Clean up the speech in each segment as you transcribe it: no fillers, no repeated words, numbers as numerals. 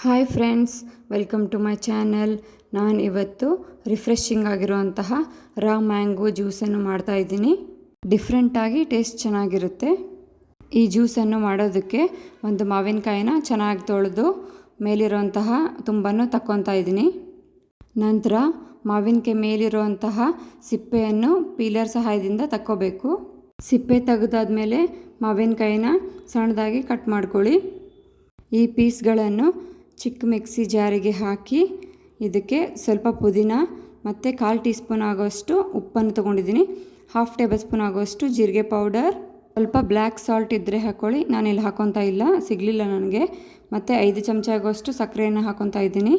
Hi friends, welcome to my channel. ನಾನು ಇವತ್ತು refreshing ಆಗಿರುವಂತಹ ರಾ ಮ್ಯಾಂಗೋ ಜ್ಯೂಸನ್ನು ಮಾಡ್ತಾಯಿದ್ದೀನಿ. ಡಿಫ್ರೆಂಟಾಗಿ ಟೇಸ್ಟ್ ಚೆನ್ನಾಗಿರುತ್ತೆ. ಈ ಜ್ಯೂಸನ್ನು ಮಾಡೋದಕ್ಕೆ ಒಂದು ಮಾವಿನಕಾಯಿನ ಚೆನ್ನಾಗಿ ತೊಳೆದು ಮೇಲಿರುವಂತಹ ತುಂಬನ್ನು ತಕ್ಕೊತಾ ಇದ್ದೀನಿ. ನಂತರ ಮಾವಿನಕಾಯಿ ಮೇಲಿರುವಂತಹ ಸಿಪ್ಪೆಯನ್ನು ಪೀಲರ್ ಸಹಾಯದಿಂದ ತಕ್ಕೋಬೇಕು. ಸಿಪ್ಪೆ ತೆಗೆದಾದ್ಮೇಲೆ ಮಾವಿನಕಾಯಿನ ಸಣ್ಣದಾಗಿ ಕಟ್ ಮಾಡ್ಕೊಳ್ಳಿ. ಈ ಪೀಸ್ಗಳನ್ನು ಚಿಕ್ಕ ಮಿಕ್ಸಿ ಜಾರಿಗೆ ಹಾಕಿ ಇದಕ್ಕೆ ಸ್ವಲ್ಪ ಪುದೀನ ಮತ್ತು 1/4 ಟೀ ಸ್ಪೂನ್ ಆಗೋಷ್ಟು ಉಪ್ಪನ್ನು ತೊಗೊಂಡಿದ್ದೀನಿ. 1/2 ಟೇಬಲ್ ಸ್ಪೂನ್ ಆಗೋಷ್ಟು ಜೀರಿಗೆ ಪೌಡರ್, ಸ್ವಲ್ಪ ಬ್ಲ್ಯಾಕ್ ಸಾಲ್ಟ್ ಇದ್ದರೆ ಹಾಕ್ಕೊಳ್ಳಿ. ನಾನಿಲ್ಲಿ ಹಾಕೊತಾ ಇಲ್ಲ, ಸಿಗಲಿಲ್ಲ ನನಗೆ. ಮತ್ತು 5 ಚಮಚ ಆಗೋಷ್ಟು ಸಕ್ಕರೆಯನ್ನು ಹಾಕೊತಾ ಇದ್ದೀನಿ.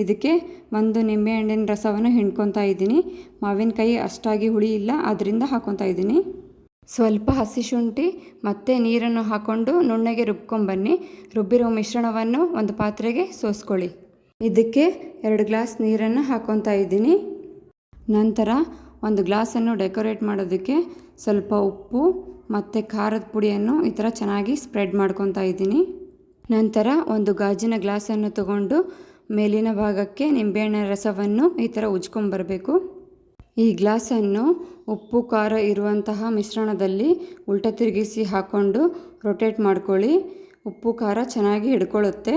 ಇದಕ್ಕೆ ಒಂದು ನಿಂಬೆಹಣ್ಣಿನ ರಸವನ್ನು ಹಿಂಡ್ಕೊತಾ ಇದ್ದೀನಿ. ಮಾವಿನಕಾಯಿ ಅಷ್ಟಾಗಿ ಹುಳಿ ಇಲ್ಲ, ಅದರಿಂದ ಹಾಕೊತಾ ಇದ್ದೀನಿ. ಸ್ವಲ್ಪ ಹಸಿ ಶುಂಠಿ ಮತ್ತು ನೀರನ್ನು ಹಾಕ್ಕೊಂಡು ನುಣ್ಣಗೆ ರುಬ್ಕೊಂಬನ್ನಿ. ರುಬ್ಬಿರೋ ಮಿಶ್ರಣವನ್ನು ಒಂದು ಪಾತ್ರೆಗೆ ಸೋಸ್ಕೊಳ್ಳಿ. ಇದಕ್ಕೆ 2 ಗ್ಲಾಸ್ ನೀರನ್ನು ಹಾಕ್ಕೊತಾ ಇದ್ದೀನಿ. ನಂತರ ಒಂದು ಗ್ಲಾಸನ್ನು ಡೆಕೋರೇಟ್ ಮಾಡೋದಕ್ಕೆ ಸ್ವಲ್ಪ ಉಪ್ಪು ಮತ್ತು ಖಾರದ ಪುಡಿಯನ್ನು ಈ ಥರ ಚೆನ್ನಾಗಿ ಸ್ಪ್ರೆಡ್ ಮಾಡ್ಕೊತಾ ಇದ್ದೀನಿ. ನಂತರ ಒಂದು ಗಾಜಿನ ಗ್ಲಾಸನ್ನು ತಗೊಂಡು ಮೇಲಿನ ಭಾಗಕ್ಕೆ ನಿಂಬೆಹಣ್ಣಿನ ರಸವನ್ನು ಈ ಥರ ಉಜ್ಕೊಂಬರಬೇಕು. ಈ ಗ್ಲಾಸನ್ನು ಉಪ್ಪು ಖಾರ ಇರುವಂತಹ ಮಿಶ್ರಣದಲ್ಲಿ ಉಲ್ಟ ತಿರುಗಿಸಿ ಹಾಕ್ಕೊಂಡು ರೊಟೇಟ್ ಮಾಡ್ಕೊಳ್ಳಿ. ಉಪ್ಪು ಖಾರ ಚೆನ್ನಾಗಿ ಹಿಡ್ಕೊಳ್ಳುತ್ತೆ.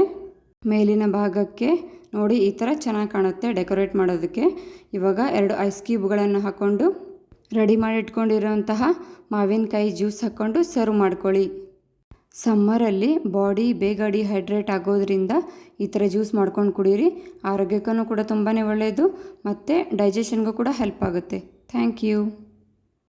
ಮೇಲಿನ ಭಾಗಕ್ಕೆ ನೋಡಿ, ಈ ಥರ ಚೆನ್ನಾಗಿ ಕಾಣುತ್ತೆ ಡೆಕೋರೇಟ್ ಮಾಡೋದಕ್ಕೆ. ಇವಾಗ 2 ಐಸ್ ಕ್ಯೂಬ್ಗಳನ್ನು ಹಾಕ್ಕೊಂಡು ರೆಡಿ ಮಾಡಿ ಇಟ್ಕೊಂಡಿರೋಂತಹ ಮಾವಿನಕಾಯಿ ಜ್ಯೂಸ್ ಹಾಕ್ಕೊಂಡು ಸರ್ವ್ ಮಾಡ್ಕೊಳ್ಳಿ. ಸಮ್ಮರಲ್ಲಿ ಬಾಡಿ ಬೇಗ ಡಿಹೈಡ್ರೇಟ್ ಆಗೋದ್ರಿಂದ ಈ ಥರ ಜ್ಯೂಸ್ ಮಾಡ್ಕೊಂಡು ಕುಡೀರಿ. ಆರೋಗ್ಯಕ್ಕೂ ಕೂಡ ತುಂಬಾ ಒಳ್ಳೆಯದು ಮತ್ತು ಡೈಜೆಷನ್ಗೂ ಕೂಡ ಹೆಲ್ಪ್ ಆಗುತ್ತೆ. Thank you.